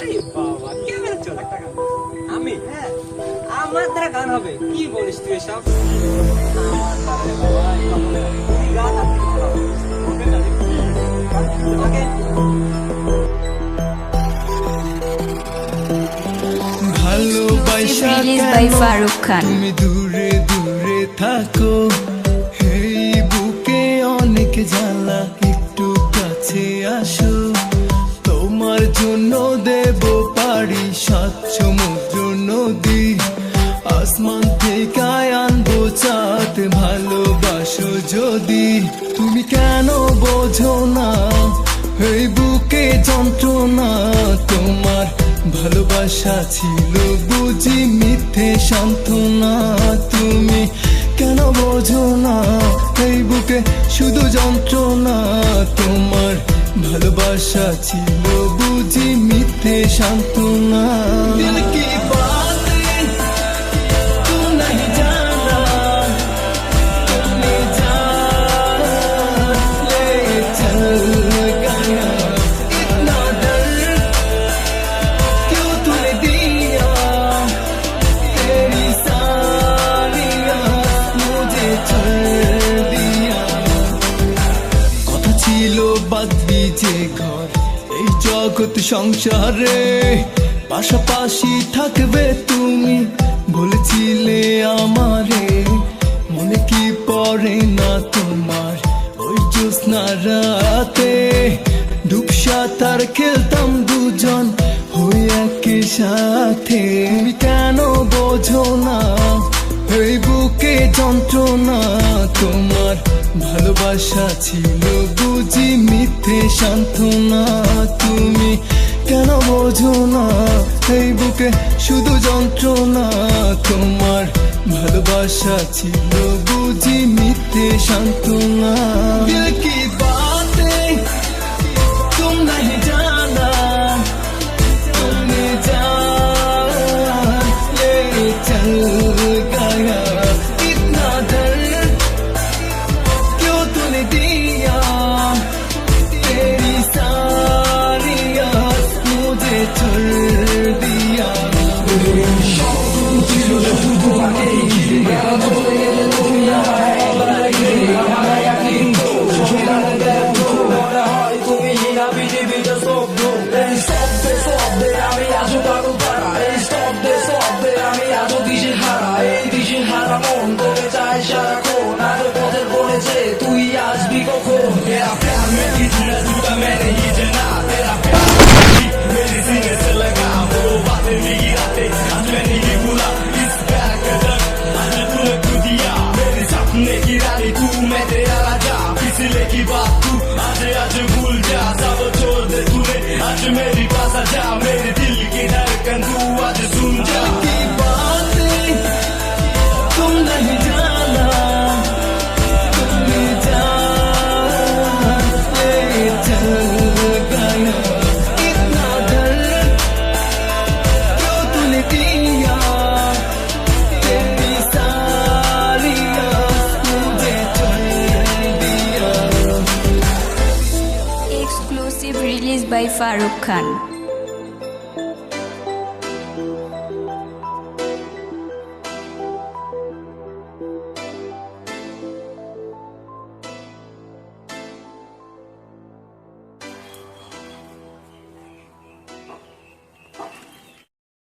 আরে বাবা কে বেরোচ্ছ একটা গান? আমি? হ্যাঁ আমার দ্বারা গান হবে? কি বলিস তুই এসব? আমার দ্বারা রে বাবা এই গান আর কি হবে? ওকে না ওকে ভালোবাসা Released by Farooq Khan. তুমি দূরে দূরে থাকো, এই বুকে অনেক জ্বালা, একটু কাছে আসো। তোমার জন্য দেব পারি 7 সমুদ্র নদী, আসমান থেকে আনবো চাঁদ, ভালোবাসো যদি। তুমি কেন বোঝো না এই বুকে যন্ত্রণা, তোমার ভালোবাসা ছিল বুঝি মিথ্যে সান্ত্বনা। তুমি কেন বোঝো না এই বুকে শুধু যন্ত্রণা, তোমার ভালোবাসা ছিল বুঝি মিথ্যে সান্ত্বনা। দিল কি বাত তু नहीं जाना, तुमने जान ले चल गया, इतना दर्द क्यों तूने दिया, तेरी सारियां मुझे छोड़ दिया। কথা ছিল বাঁধবি যে ঘর এই জগৎ সংসারে, পাশাপাশি থাকবে তুমি বলেছিলে আমারে। মনে কি পড়ে না তোমার ওই জ্যোৎস্না রাতে, ডুব সাঁতার খেলতাম দুজন হয়ে একই সাথে। তুমি কেন বোঝো না এই বুকে যন্ত্রণা, তোমার ভালোবাসা ছিল বুঝি মিথ্যে সান্ত্বনা। তুমি কেন বোঝো না এই বুকে শুধু যন্ত্রণা, তোমার ভালোবাসা ছিল বুঝি মিথ্যে সান্ত্বনা। দিল কি বাতেं तुम नहीं जाना, तुमने जान ले चल गया, इतना दर्द क्यों तूने दिया, तेरी सारियां मुझे छोड़ दिया। তুই আসবি কখন? तेरा प्यार में इतना जुदा मैंने ही जना, तेरा प्यार मेरे सीने से लगा, वो बातें नहीं गिराते आज मैंने ही भूला, इस प्यार का दर्द आज तूने क्यों दिया, मेरे सपने की रानी तू मैं तेरा राजा, पिछले की बात तू आज भूल जा, सब छोड़ दे तूने आज मेरी पास आजा, मेरे दिल की धड़कन तू आज सुन जा। की बातें तुम नहीं जाना, तुमने जान ले चल गया, इतना दर्द क्यों तूने दिया, तेरी सारियां मुझे छोड़ दिया। Exclusive released by Farooq Khan.